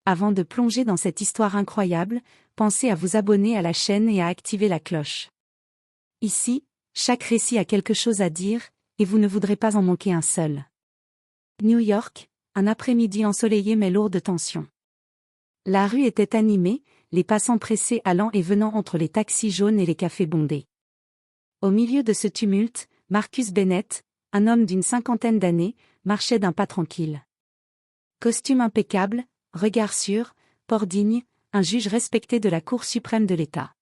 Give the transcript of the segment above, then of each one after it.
Avant de plonger dans cette histoire incroyable, pensez à vous abonner à la chaîne et à activer la cloche. Ici, chaque récit a quelque chose à dire, et vous ne voudrez pas en manquer un seul. New York, un après-midi ensoleillé mais lourd de tension. La rue était animée, les passants pressés allant et venant entre les taxis jaunes et les cafés bondés. Au milieu de ce tumulte, Marcus Bennett, un homme d'une cinquantaine d'années, marchait d'un pas tranquille. Costume impeccable, regard sûr, port digne, un juge respecté de la Cour suprême de l'État.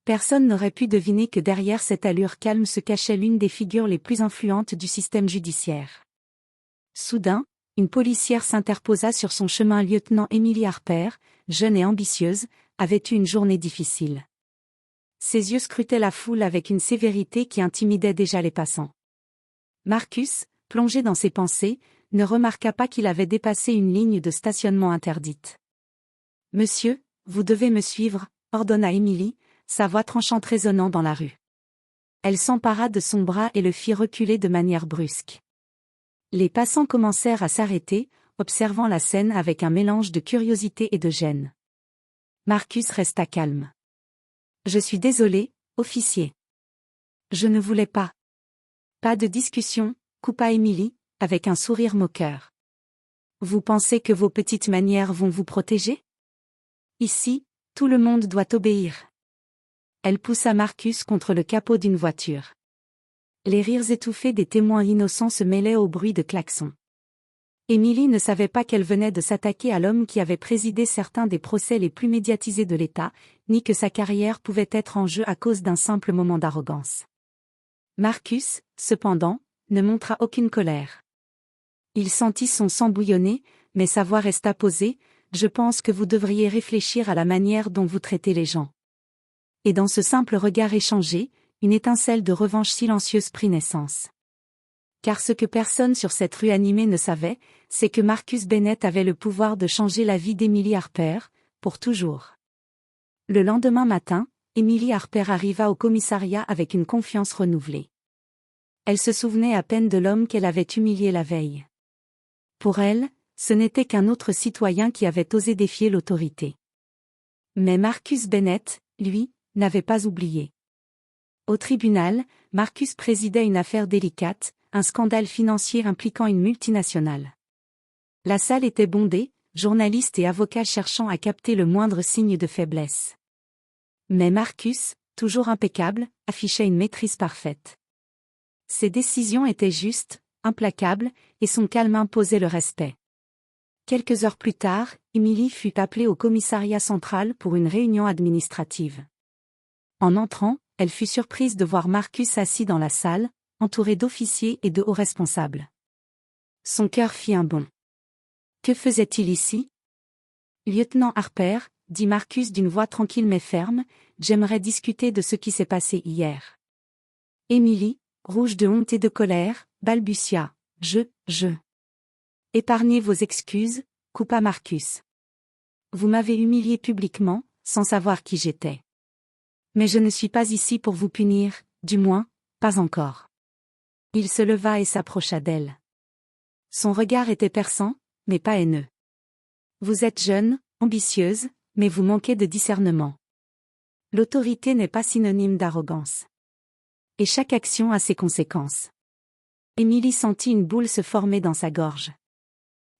Personne n'aurait pu deviner que derrière cette allure calme se cachait l'une des figures les plus influentes du système judiciaire. Soudain, une policière s'interposa sur son chemin. Lieutenant Emily Harper, jeune et ambitieuse, avait eu une journée difficile. Ses yeux scrutaient la foule avec une sévérité qui intimidait déjà les passants. Marcus, plongé dans ses pensées, ne remarqua pas qu'il avait dépassé une ligne de stationnement interdite. « Monsieur, vous devez me suivre », ordonna Emily, sa voix tranchante résonnant dans la rue. Elle s'empara de son bras et le fit reculer de manière brusque. Les passants commencèrent à s'arrêter, observant la scène avec un mélange de curiosité et de gêne. Marcus resta calme. « Je suis désolé, officier. Je ne voulais pas. » « Pas de discussion, » coupa Emily, avec un sourire moqueur. « Vous pensez que vos petites manières vont vous protéger ? Ici, tout le monde doit obéir. » Elle poussa Marcus contre le capot d'une voiture. Les rires étouffés des témoins innocents se mêlaient au bruit de klaxons. Emily ne savait pas qu'elle venait de s'attaquer à l'homme qui avait présidé certains des procès les plus médiatisés de l'État, ni que sa carrière pouvait être en jeu à cause d'un simple moment d'arrogance. Marcus, cependant, ne montra aucune colère. Il sentit son sang bouillonner, mais sa voix resta posée. « Je pense que vous devriez réfléchir à la manière dont vous traitez les gens. » Et dans ce simple regard échangé, une étincelle de revanche silencieuse prit naissance. Car ce que personne sur cette rue animée ne savait, c'est que Marcus Bennett avait le pouvoir de changer la vie d'Emily Harper, pour toujours. Le lendemain matin, Emily Harper arriva au commissariat avec une confiance renouvelée. Elle se souvenait à peine de l'homme qu'elle avait humilié la veille. Pour elle, ce n'était qu'un autre citoyen qui avait osé défier l'autorité. Mais Marcus Bennett, lui, n'avait pas oublié. Au tribunal, Marcus présidait une affaire délicate, un scandale financier impliquant une multinationale. La salle était bondée, journalistes et avocats cherchant à capter le moindre signe de faiblesse. Mais Marcus, toujours impeccable, affichait une maîtrise parfaite. Ses décisions étaient justes, implacables, et son calme imposait le respect. Quelques heures plus tard, Emily fut appelée au commissariat central pour une réunion administrative. En entrant, elle fut surprise de voir Marcus assis dans la salle, entouré d'officiers et de hauts responsables. Son cœur fit un bond. Que faisait-il ici ? Lieutenant Harper, dit Marcus d'une voix tranquille mais ferme, j'aimerais discuter de ce qui s'est passé hier. Emily, rouge de honte et de colère, balbutia. Je. Épargnez vos excuses, coupa Marcus. Vous m'avez humilié publiquement, sans savoir qui j'étais. Mais je ne suis pas ici pour vous punir, du moins, pas encore. Il se leva et s'approcha d'elle. Son regard était perçant, mais pas haineux. Vous êtes jeune, ambitieuse, mais vous manquez de discernement. L'autorité n'est pas synonyme d'arrogance. Et chaque action a ses conséquences. Emily sentit une boule se former dans sa gorge.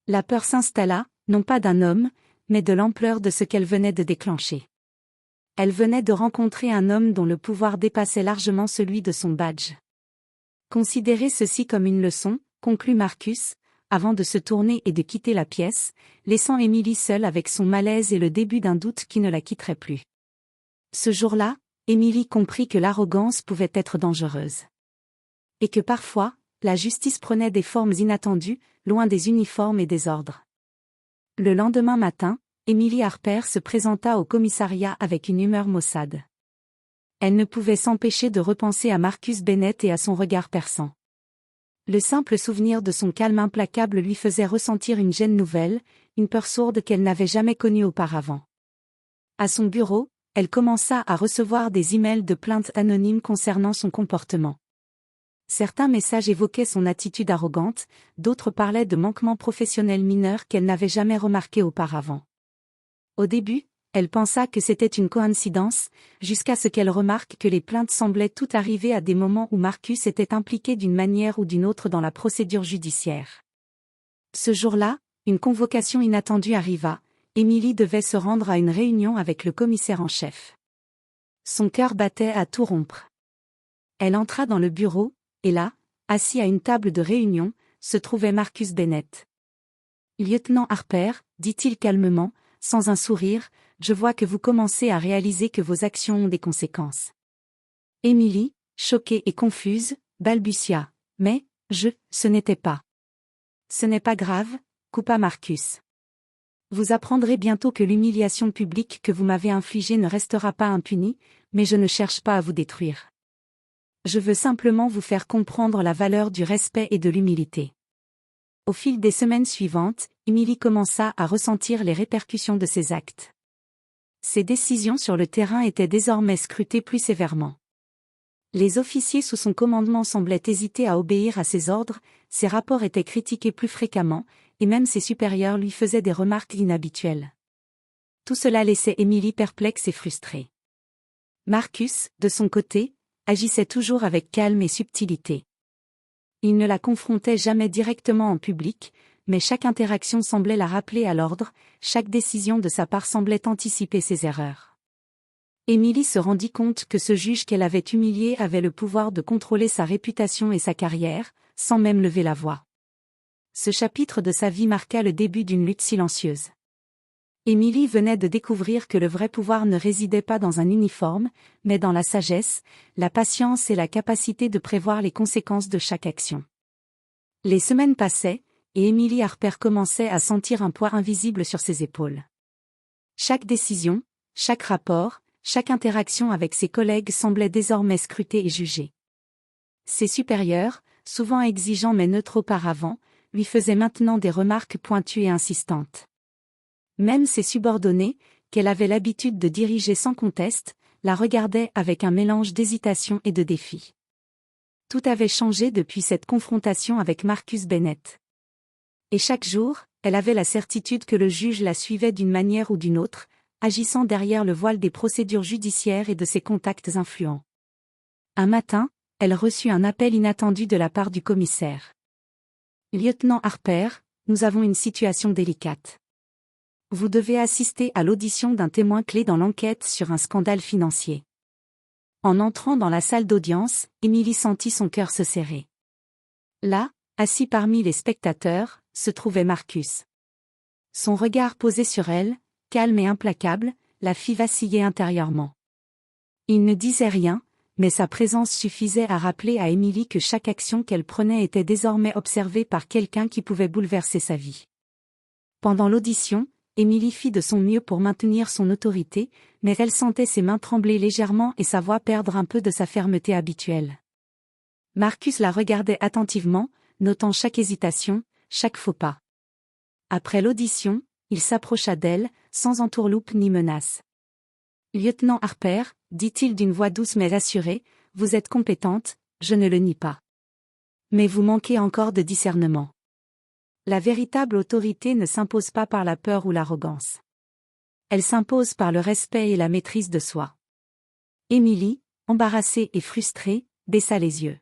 La peur s'installa, non pas d'un homme, mais de l'ampleur de ce qu'elle venait de déclencher. Elle venait de rencontrer un homme dont le pouvoir dépassait largement celui de son badge. Considérez ceci comme une leçon, conclut Marcus, avant de se tourner et de quitter la pièce, laissant Emily seule avec son malaise et le début d'un doute qui ne la quitterait plus. Ce jour-là, Emily comprit que l'arrogance pouvait être dangereuse. Et que parfois, la justice prenait des formes inattendues, loin des uniformes et des ordres. Le lendemain matin, Emily Harper se présenta au commissariat avec une humeur maussade. Elle ne pouvait s'empêcher de repenser à Marcus Bennett et à son regard perçant. Le simple souvenir de son calme implacable lui faisait ressentir une gêne nouvelle, une peur sourde qu'elle n'avait jamais connue auparavant. À son bureau, elle commença à recevoir des emails de plaintes anonymes concernant son comportement. Certains messages évoquaient son attitude arrogante, d'autres parlaient de manquements professionnels mineurs qu'elle n'avait jamais remarqués auparavant. Au début, elle pensa que c'était une coïncidence, jusqu'à ce qu'elle remarque que les plaintes semblaient toutes arriver à des moments où Marcus était impliqué d'une manière ou d'une autre dans la procédure judiciaire. Ce jour-là, une convocation inattendue arriva. Émilie devait se rendre à une réunion avec le commissaire en chef. Son cœur battait à tout rompre. Elle entra dans le bureau, et là, assis à une table de réunion, se trouvait Marcus Bennett. « Lieutenant Harper, dit-il calmement, sans un sourire, je vois que vous commencez à réaliser que vos actions ont des conséquences. » Émilie, choquée et confuse, balbutia. « Mais, ce n'était pas. » « Ce n'est pas grave, » coupa Marcus. « Vous apprendrez bientôt que l'humiliation publique que vous m'avez infligée ne restera pas impunie, mais je ne cherche pas à vous détruire. Je veux simplement vous faire comprendre la valeur du respect et de l'humilité. » Au fil des semaines suivantes, Émilie commença à ressentir les répercussions de ses actes. Ses décisions sur le terrain étaient désormais scrutées plus sévèrement. Les officiers sous son commandement semblaient hésiter à obéir à ses ordres, ses rapports étaient critiqués plus fréquemment, et même ses supérieurs lui faisaient des remarques inhabituelles. Tout cela laissait Émilie perplexe et frustrée. Marcus, de son côté, agissait toujours avec calme et subtilité. Il ne la confrontait jamais directement en public, mais chaque interaction semblait la rappeler à l'ordre, chaque décision de sa part semblait anticiper ses erreurs. Émilie se rendit compte que ce juge qu'elle avait humilié avait le pouvoir de contrôler sa réputation et sa carrière, sans même lever la voix. Ce chapitre de sa vie marqua le début d'une lutte silencieuse. Émilie venait de découvrir que le vrai pouvoir ne résidait pas dans un uniforme, mais dans la sagesse, la patience et la capacité de prévoir les conséquences de chaque action. Les semaines passaient, et Émilie Harper commençait à sentir un poids invisible sur ses épaules. Chaque décision, chaque rapport, chaque interaction avec ses collègues semblait désormais scrutée et jugée. Ses supérieurs, souvent exigeants mais neutres auparavant, lui faisaient maintenant des remarques pointues et insistantes. Même ses subordonnés, qu'elle avait l'habitude de diriger sans conteste, la regardaient avec un mélange d'hésitation et de défi. Tout avait changé depuis cette confrontation avec Marcus Bennett. Et chaque jour, elle avait la certitude que le juge la suivait d'une manière ou d'une autre, agissant derrière le voile des procédures judiciaires et de ses contacts influents. Un matin, elle reçut un appel inattendu de la part du commissaire. « Lieutenant Harper, nous avons une situation délicate. Vous devez assister à l'audition d'un témoin clé dans l'enquête sur un scandale financier. » En entrant dans la salle d'audience, Émilie sentit son cœur se serrer. Là, assis parmi les spectateurs, se trouvait Marcus. Son regard posé sur elle, calme et implacable, la fit vaciller intérieurement. Il ne disait rien, mais sa présence suffisait à rappeler à Émilie que chaque action qu'elle prenait était désormais observée par quelqu'un qui pouvait bouleverser sa vie. Pendant l'audition, Émilie fit de son mieux pour maintenir son autorité, mais elle sentait ses mains trembler légèrement et sa voix perdre un peu de sa fermeté habituelle. Marcus la regardait attentivement, notant chaque hésitation, chaque faux pas. Après l'audition, il s'approcha d'elle, sans entourloupe ni menace. « Lieutenant Harper, » dit-il d'une voix douce mais assurée, « vous êtes compétente, je ne le nie pas. Mais vous manquez encore de discernement. La véritable autorité ne s'impose pas par la peur ou l'arrogance. Elle s'impose par le respect et la maîtrise de soi. » Émilie, embarrassée et frustrée, baissa les yeux.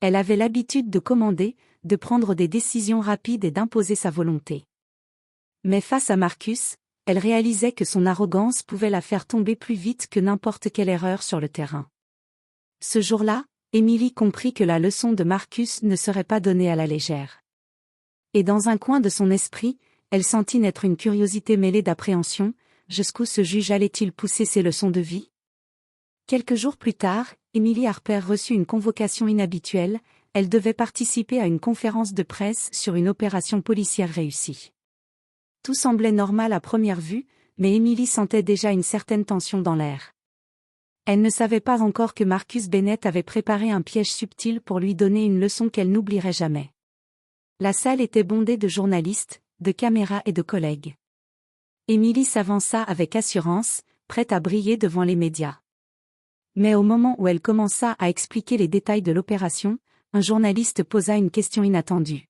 Elle avait l'habitude de commander, de prendre des décisions rapides et d'imposer sa volonté. Mais face à Marcus, elle réalisait que son arrogance pouvait la faire tomber plus vite que n'importe quelle erreur sur le terrain. Ce jour-là, Émilie comprit que la leçon de Marcus ne serait pas donnée à la légère. Et dans un coin de son esprit, elle sentit naître une curiosité mêlée d'appréhension, jusqu'où ce juge allait-il pousser ses leçons de vie? Quelques jours plus tard, Émilie Harper reçut une convocation inhabituelle, elle devait participer à une conférence de presse sur une opération policière réussie. Tout semblait normal à première vue, mais Émilie sentait déjà une certaine tension dans l'air. Elle ne savait pas encore que Marcus Bennett avait préparé un piège subtil pour lui donner une leçon qu'elle n'oublierait jamais. La salle était bondée de journalistes, de caméras et de collègues. Émilie s'avança avec assurance, prête à briller devant les médias. Mais au moment où elle commença à expliquer les détails de l'opération, un journaliste posa une question inattendue.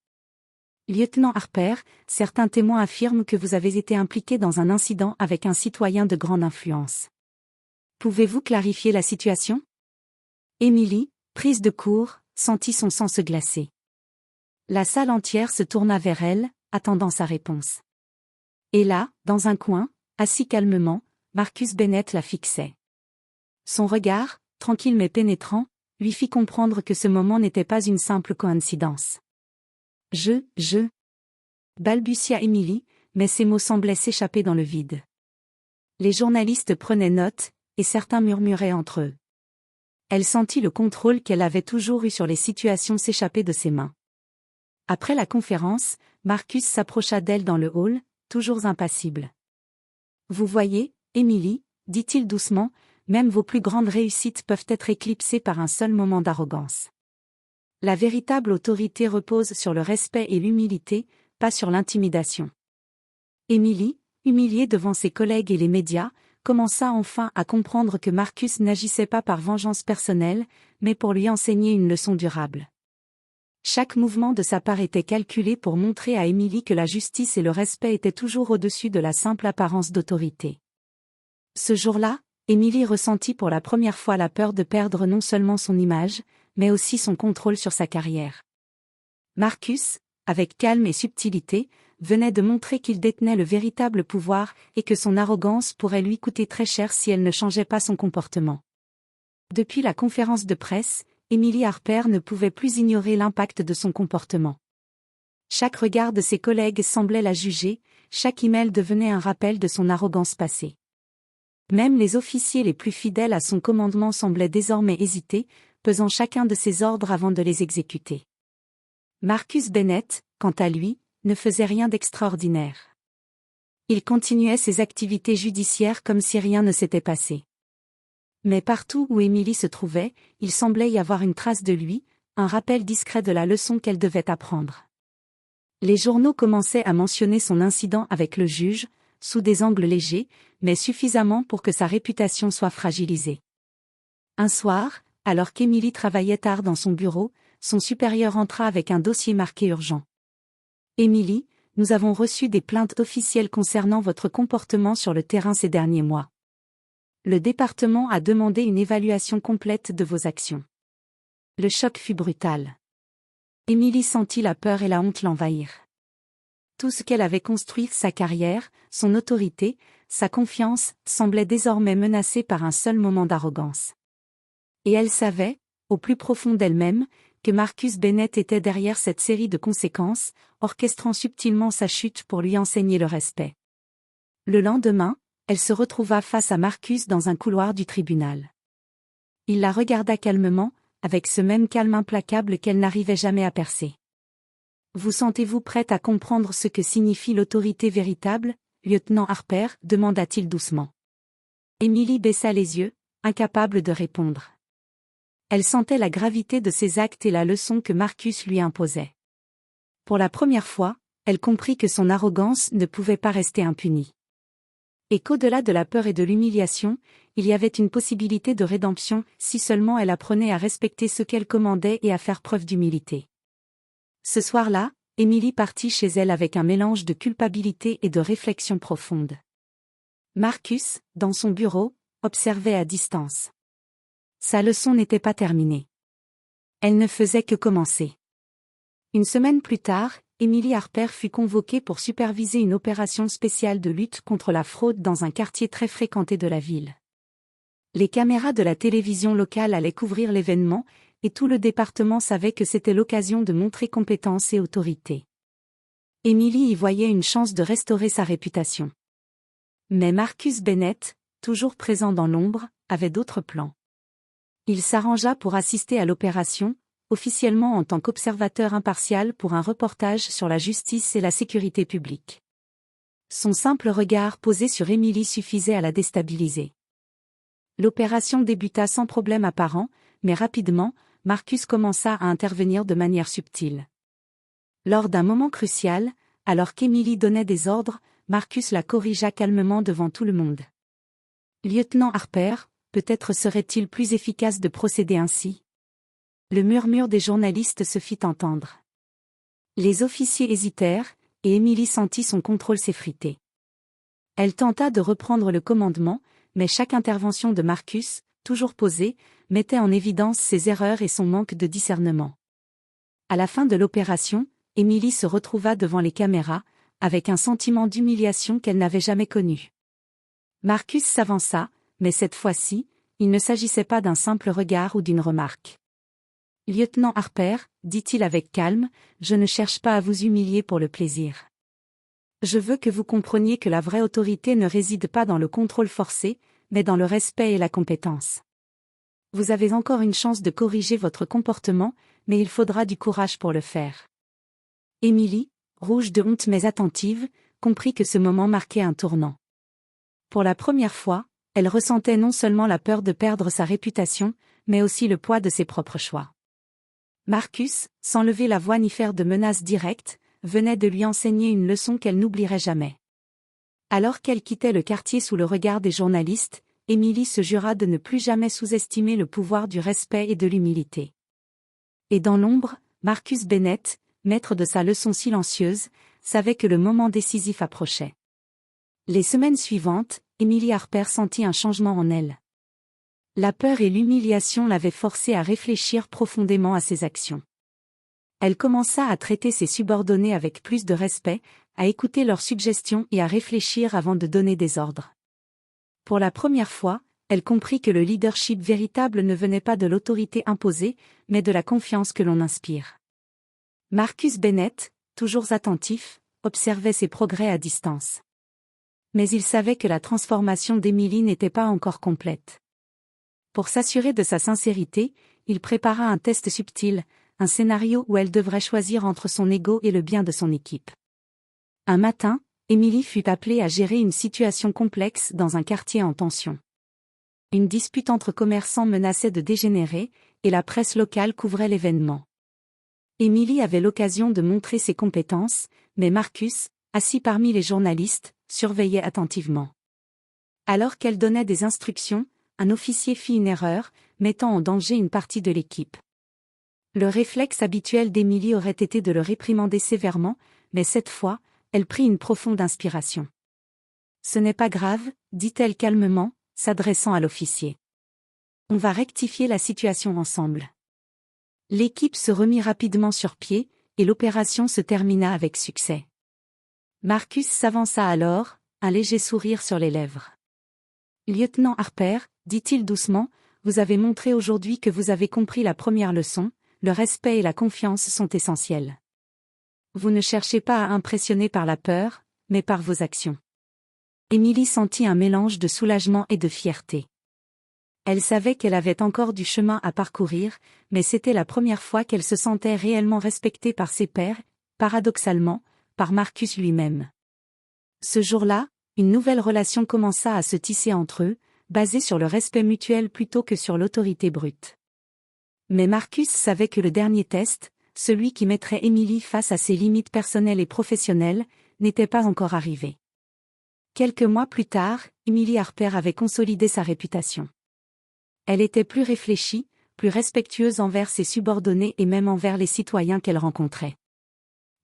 Lieutenant Harper, certains témoins affirment que vous avez été impliqué dans un incident avec un citoyen de grande influence. Pouvez-vous clarifier la situation? Emily, prise de court, sentit son sang se glacer. La salle entière se tourna vers elle, attendant sa réponse. Et là, dans un coin, assis calmement, Marcus Bennett la fixait. Son regard, tranquille mais pénétrant, lui fit comprendre que ce moment n'était pas une simple coïncidence. Je balbutia Emily, mais ses mots semblaient s'échapper dans le vide. Les journalistes prenaient note, et certains murmuraient entre eux. Elle sentit le contrôle qu'elle avait toujours eu sur les situations s'échapper de ses mains. Après la conférence, Marcus s'approcha d'elle dans le hall, toujours impassible. « Vous voyez, Emily, dit-il doucement, même vos plus grandes réussites peuvent être éclipsées par un seul moment d'arrogance. La véritable autorité repose sur le respect et l'humilité, pas sur l'intimidation. » Emily, humiliée devant ses collègues et les médias, commença enfin à comprendre que Marcus n'agissait pas par vengeance personnelle, mais pour lui enseigner une leçon durable. Chaque mouvement de sa part était calculé pour montrer à Emily que la justice et le respect étaient toujours au-dessus de la simple apparence d'autorité. Ce jour-là, Emily ressentit pour la première fois la peur de perdre non seulement son image, mais aussi son contrôle sur sa carrière. Marcus, avec calme et subtilité, venait de montrer qu'il détenait le véritable pouvoir et que son arrogance pourrait lui coûter très cher si elle ne changeait pas son comportement. Depuis la conférence de presse, Emily Harper ne pouvait plus ignorer l'impact de son comportement. Chaque regard de ses collègues semblait la juger, chaque email devenait un rappel de son arrogance passée. Même les officiers les plus fidèles à son commandement semblaient désormais hésiter, pesant chacun de ses ordres avant de les exécuter. Marcus Bennett, quant à lui, ne faisait rien d'extraordinaire. Il continuait ses activités judiciaires comme si rien ne s'était passé. Mais partout où Emily se trouvait, il semblait y avoir une trace de lui, un rappel discret de la leçon qu'elle devait apprendre. Les journaux commençaient à mentionner son incident avec le juge, sous des angles légers, mais suffisamment pour que sa réputation soit fragilisée. Un soir, alors qu'Emily travaillait tard dans son bureau, son supérieur entra avec un dossier marqué urgent. « Emily, nous avons reçu des plaintes officielles concernant votre comportement sur le terrain ces derniers mois. Le département a demandé une évaluation complète de vos actions. » Le choc fut brutal. Emily sentit la peur et la honte l'envahir. Tout ce qu'elle avait construit, sa carrière, son autorité, sa confiance, semblait désormais menacé par un seul moment d'arrogance. Et elle savait, au plus profond d'elle-même, que Marcus Bennett était derrière cette série de conséquences, orchestrant subtilement sa chute pour lui enseigner le respect. Le lendemain, elle se retrouva face à Marcus dans un couloir du tribunal. Il la regarda calmement, avec ce même calme implacable qu'elle n'arrivait jamais à percer. « Vous sentez-vous prête à comprendre ce que signifie l'autorité véritable, lieutenant Harper » demanda-t-il doucement. Emily baissa les yeux, incapable de répondre. Elle sentait la gravité de ses actes et la leçon que Marcus lui imposait. Pour la première fois, elle comprit que son arrogance ne pouvait pas rester impunie. Et qu'au-delà de la peur et de l'humiliation, il y avait une possibilité de rédemption si seulement elle apprenait à respecter ce qu'elle commandait et à faire preuve d'humilité. Ce soir-là, Emily partit chez elle avec un mélange de culpabilité et de réflexion profonde. Marcus, dans son bureau, observait à distance. Sa leçon n'était pas terminée. Elle ne faisait que commencer. Une semaine plus tard, Emily Harper fut convoquée pour superviser une opération spéciale de lutte contre la fraude dans un quartier très fréquenté de la ville. Les caméras de la télévision locale allaient couvrir l'événement, et tout le département savait que c'était l'occasion de montrer compétence et autorité. Emily y voyait une chance de restaurer sa réputation. Mais Marcus Bennett, toujours présent dans l'ombre, avait d'autres plans. Il s'arrangea pour assister à l'opération, officiellement en tant qu'observateur impartial pour un reportage sur la justice et la sécurité publique. Son simple regard posé sur Emily suffisait à la déstabiliser. L'opération débuta sans problème apparent, mais rapidement, Marcus commença à intervenir de manière subtile. Lors d'un moment crucial, alors qu'Emily donnait des ordres, Marcus la corrigea calmement devant tout le monde. « Lieutenant Harper, peut-être serait-il plus efficace de procéder ainsi ?» Le murmure des journalistes se fit entendre. Les officiers hésitèrent, et Émilie sentit son contrôle s'effriter. Elle tenta de reprendre le commandement, mais chaque intervention de Marcus, toujours posée, mettait en évidence ses erreurs et son manque de discernement. À la fin de l'opération, Émilie se retrouva devant les caméras, avec un sentiment d'humiliation qu'elle n'avait jamais connu. Marcus s'avança, mais cette fois-ci, il ne s'agissait pas d'un simple regard ou d'une remarque. « Lieutenant Harper, dit-il avec calme, je ne cherche pas à vous humilier pour le plaisir. Je veux que vous compreniez que la vraie autorité ne réside pas dans le contrôle forcé, mais dans le respect et la compétence. Vous avez encore une chance de corriger votre comportement, mais il faudra du courage pour le faire. » Émilie, rouge de honte mais attentive, comprit que ce moment marquait un tournant. Pour la première fois, elle ressentait non seulement la peur de perdre sa réputation, mais aussi le poids de ses propres choix. Marcus, sans lever la voix ni faire de menaces directes, venait de lui enseigner une leçon qu'elle n'oublierait jamais. Alors qu'elle quittait le quartier sous le regard des journalistes, Émilie se jura de ne plus jamais sous-estimer le pouvoir du respect et de l'humilité. Et dans l'ombre, Marcus Bennett, maître de sa leçon silencieuse, savait que le moment décisif approchait. Les semaines suivantes, Émilie Harper sentit un changement en elle. La peur et l'humiliation l'avaient forcée à réfléchir profondément à ses actions. Elle commença à traiter ses subordonnés avec plus de respect, à écouter leurs suggestions et à réfléchir avant de donner des ordres. Pour la première fois, elle comprit que le leadership véritable ne venait pas de l'autorité imposée, mais de la confiance que l'on inspire. Marcus Bennett, toujours attentif, observait ses progrès à distance. Mais il savait que la transformation d'Émilie n'était pas encore complète. Pour s'assurer de sa sincérité, il prépara un test subtil, un scénario où elle devrait choisir entre son ego et le bien de son équipe. Un matin, Émilie fut appelée à gérer une situation complexe dans un quartier en tension. Une dispute entre commerçants menaçait de dégénérer, et la presse locale couvrait l'événement. Émilie avait l'occasion de montrer ses compétences, mais Marcus, assis parmi les journalistes, surveillait attentivement. Alors qu'elle donnait des instructions, un officier fit une erreur, mettant en danger une partie de l'équipe. Le réflexe habituel d'Émilie aurait été de le réprimander sévèrement, mais cette fois, elle prit une profonde inspiration. « Ce n'est pas grave, dit-elle calmement, s'adressant à l'officier. On va rectifier la situation ensemble. » L'équipe se remit rapidement sur pied, et l'opération se termina avec succès. Marcus s'avança alors, un léger sourire sur les lèvres. « Lieutenant Harper, dit-il doucement, vous avez montré aujourd'hui que vous avez compris la première leçon, le respect et la confiance sont essentiels. Vous ne cherchez pas à impressionner par la peur, mais par vos actions. » Émilie sentit un mélange de soulagement et de fierté. Elle savait qu'elle avait encore du chemin à parcourir, mais c'était la première fois qu'elle se sentait réellement respectée par ses pairs, paradoxalement, par Marcus lui-même. Ce jour-là, une nouvelle relation commença à se tisser entre eux, basée sur le respect mutuel plutôt que sur l'autorité brute. Mais Marcus savait que le dernier test, celui qui mettrait Émilie face à ses limites personnelles et professionnelles, n'était pas encore arrivé. Quelques mois plus tard, Émilie Harper avait consolidé sa réputation. Elle était plus réfléchie, plus respectueuse envers ses subordonnés et même envers les citoyens qu'elle rencontrait.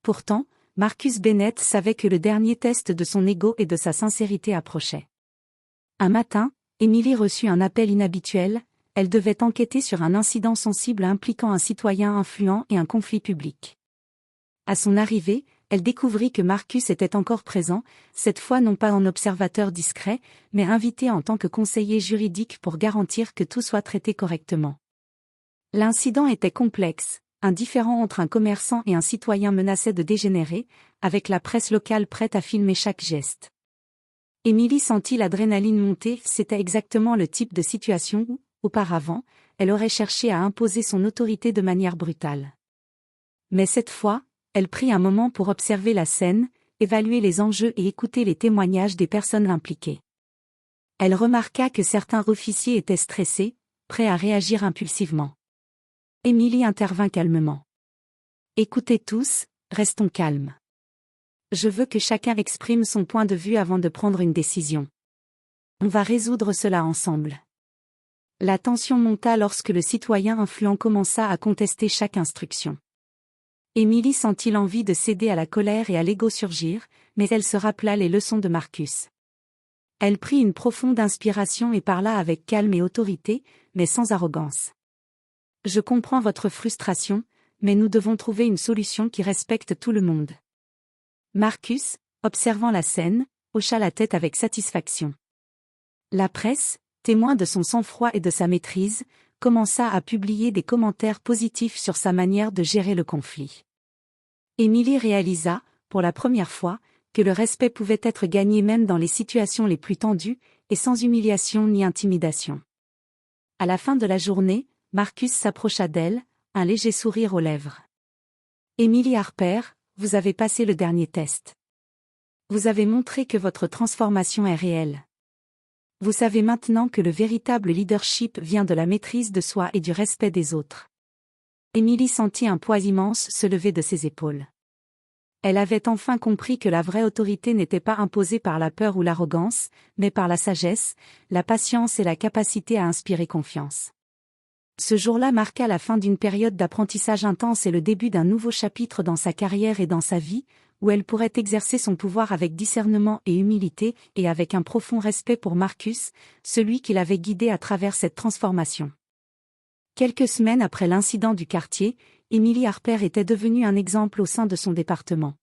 Pourtant, Marcus Bennett savait que le dernier test de son ego et de sa sincérité approchait. Un matin, Émilie reçut un appel inhabituel, elle devait enquêter sur un incident sensible impliquant un citoyen influent et un conflit public. À son arrivée, elle découvrit que Marcus était encore présent, cette fois non pas en observateur discret, mais invité en tant que conseiller juridique pour garantir que tout soit traité correctement. L'incident était complexe, un différend entre un commerçant et un citoyen menaçait de dégénérer, avec la presse locale prête à filmer chaque geste. Émilie sentit l'adrénaline monter, c'était exactement le type de situation où, auparavant, elle aurait cherché à imposer son autorité de manière brutale. Mais cette fois, elle prit un moment pour observer la scène, évaluer les enjeux et écouter les témoignages des personnes impliquées. Elle remarqua que certains officiers étaient stressés, prêts à réagir impulsivement. Émilie intervint calmement. « Écoutez tous, restons calmes. Je veux que chacun exprime son point de vue avant de prendre une décision. On va résoudre cela ensemble. » La tension monta lorsque le citoyen influent commença à contester chaque instruction. Émilie sentit l'envie de céder à la colère et à l'ego surgir, mais elle se rappela les leçons de Marcus. Elle prit une profonde inspiration et parla avec calme et autorité, mais sans arrogance. « Je comprends votre frustration, mais nous devons trouver une solution qui respecte tout le monde. » Marcus, observant la scène, hocha la tête avec satisfaction. La presse, témoin de son sang-froid et de sa maîtrise, commença à publier des commentaires positifs sur sa manière de gérer le conflit. Émilie réalisa, pour la première fois, que le respect pouvait être gagné même dans les situations les plus tendues, et sans humiliation ni intimidation. À la fin de la journée, Marcus s'approcha d'elle, un léger sourire aux lèvres. « Émilie Harper, vous avez passé le dernier test. Vous avez montré que votre transformation est réelle. Vous savez maintenant que le véritable leadership vient de la maîtrise de soi et du respect des autres. » Émilie sentit un poids immense se lever de ses épaules. Elle avait enfin compris que la vraie autorité n'était pas imposée par la peur ou l'arrogance, mais par la sagesse, la patience et la capacité à inspirer confiance. Ce jour-là marqua la fin d'une période d'apprentissage intense et le début d'un nouveau chapitre dans sa carrière et dans sa vie, où elle pourrait exercer son pouvoir avec discernement et humilité, et avec un profond respect pour Marcus, celui qui l'avait guidée à travers cette transformation. Quelques semaines après l'incident du quartier, Émilie Harper était devenue un exemple au sein de son département.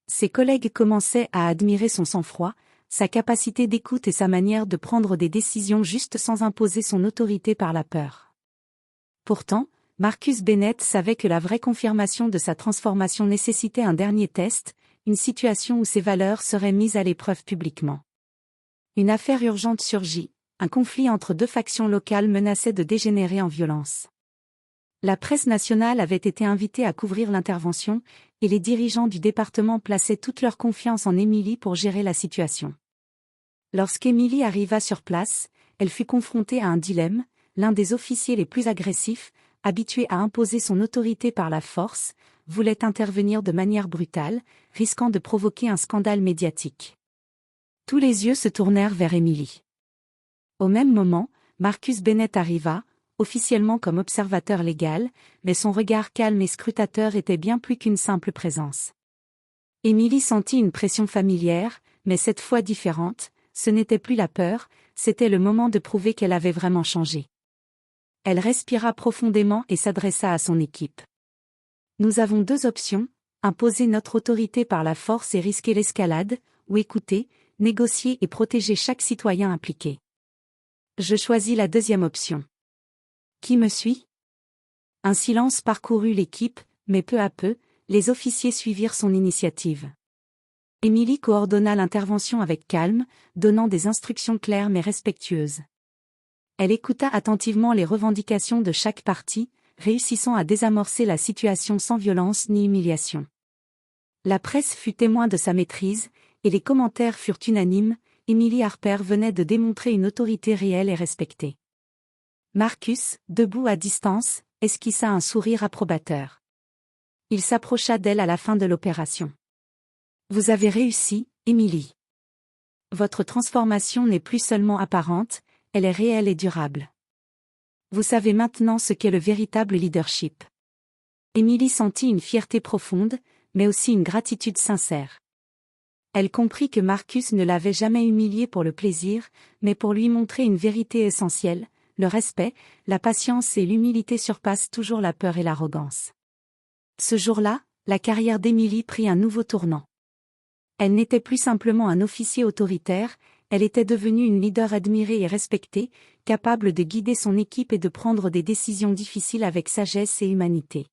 Ses collègues commençaient à admirer son sang-froid, sa capacité d'écoute et sa manière de prendre des décisions justes sans imposer son autorité par la peur. Pourtant, Marcus Bennett savait que la vraie confirmation de sa transformation nécessitait un dernier test, une situation où ses valeurs seraient mises à l'épreuve publiquement. Une affaire urgente surgit, un conflit entre deux factions locales menaçait de dégénérer en violence. La presse nationale avait été invitée à couvrir l'intervention, et les dirigeants du département plaçaient toute leur confiance en Émilie pour gérer la situation. Lorsqu'Émilie arriva sur place, elle fut confrontée à un dilemme, l'un des officiers les plus agressifs, habitué à imposer son autorité par la force, voulait intervenir de manière brutale, risquant de provoquer un scandale médiatique. Tous les yeux se tournèrent vers Émilie. Au même moment, Marcus Bennett arriva, officiellement comme observateur légal, mais son regard calme et scrutateur était bien plus qu'une simple présence. Émilie sentit une pression familière, mais cette fois différente, ce n'était plus la peur, c'était le moment de prouver qu'elle avait vraiment changé. Elle respira profondément et s'adressa à son équipe. « Nous avons deux options, imposer notre autorité par la force et risquer l'escalade, ou écouter, négocier et protéger chaque citoyen impliqué. Je choisis la deuxième option. Qui me suit ? » Un silence parcourut l'équipe, mais peu à peu, les officiers suivirent son initiative. Émilie coordonna l'intervention avec calme, donnant des instructions claires mais respectueuses. Elle écouta attentivement les revendications de chaque partie, réussissant à désamorcer la situation sans violence ni humiliation. La presse fut témoin de sa maîtrise, et les commentaires furent unanimes, Émilie Harper venait de démontrer une autorité réelle et respectée. Marcus, debout à distance, esquissa un sourire approbateur. Il s'approcha d'elle à la fin de l'opération. « Vous avez réussi, Émilie. Votre transformation n'est plus seulement apparente, elle est réelle et durable. Vous savez maintenant ce qu'est le véritable leadership. » Émilie sentit une fierté profonde, mais aussi une gratitude sincère. Elle comprit que Marcus ne l'avait jamais humiliée pour le plaisir, mais pour lui montrer une vérité essentielle. Le respect, la patience et l'humilité surpassent toujours la peur et l'arrogance. Ce jour-là, la carrière d'Émilie prit un nouveau tournant. Elle n'était plus simplement un officier autoritaire, elle était devenue une leader admirée et respectée, capable de guider son équipe et de prendre des décisions difficiles avec sagesse et humanité.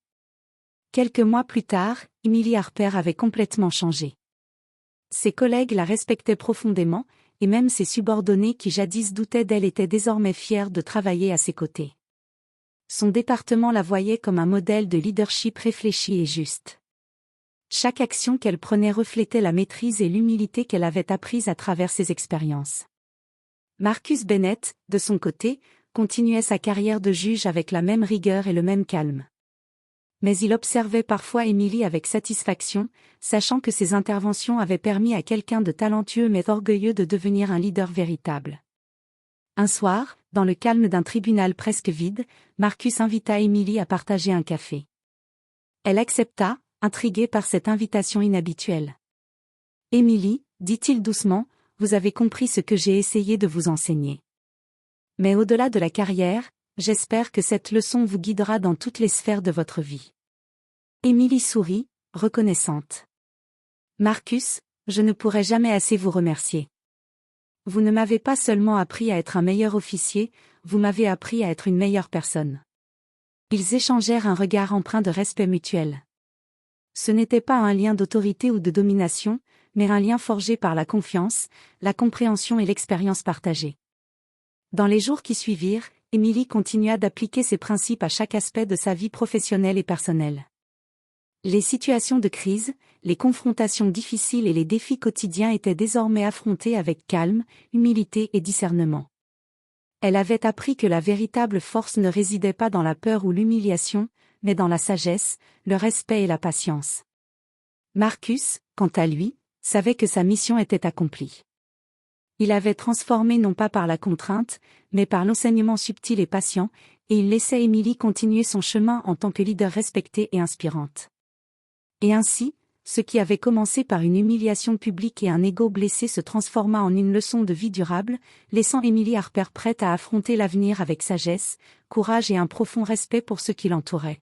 Quelques mois plus tard, Émilie Harper avait complètement changé. Ses collègues la respectaient profondément, et même ses subordonnés qui jadis doutaient d'elle étaient désormais fiers de travailler à ses côtés. Son département la voyait comme un modèle de leadership réfléchi et juste. Chaque action qu'elle prenait reflétait la maîtrise et l'humilité qu'elle avait apprises à travers ses expériences. Marcus Bennett, de son côté, continuait sa carrière de juge avec la même rigueur et le même calme. Mais il observait parfois Émilie avec satisfaction, sachant que ses interventions avaient permis à quelqu'un de talentueux mais orgueilleux de devenir un leader véritable. Un soir, dans le calme d'un tribunal presque vide, Marcus invita Émilie à partager un café. Elle accepta, intriguée par cette invitation inhabituelle. « Émilie, dit-il doucement, vous avez compris ce que j'ai essayé de vous enseigner. Mais au-delà de la carrière, j'espère que cette leçon vous guidera dans toutes les sphères de votre vie. » Émilie sourit, reconnaissante. « Marcus, je ne pourrai jamais assez vous remercier. Vous ne m'avez pas seulement appris à être un meilleur officier, vous m'avez appris à être une meilleure personne. » Ils échangèrent un regard empreint de respect mutuel. Ce n'était pas un lien d'autorité ou de domination, mais un lien forgé par la confiance, la compréhension et l'expérience partagée. Dans les jours qui suivirent, Émilie continua d'appliquer ces principes à chaque aspect de sa vie professionnelle et personnelle. Les situations de crise, les confrontations difficiles et les défis quotidiens étaient désormais affrontés avec calme, humilité et discernement. Elle avait appris que la véritable force ne résidait pas dans la peur ou l'humiliation, mais dans la sagesse, le respect et la patience. Marcus, quant à lui, savait que sa mission était accomplie. Il avait transformé non pas par la contrainte, mais par l'enseignement subtil et patient, et il laissait Émilie continuer son chemin en tant que leader respectée et inspirante. Et ainsi, ce qui avait commencé par une humiliation publique et un ego blessé se transforma en une leçon de vie durable, laissant Émilie Harper prête à affronter l'avenir avec sagesse, courage et un profond respect pour ceux qui l'entouraient.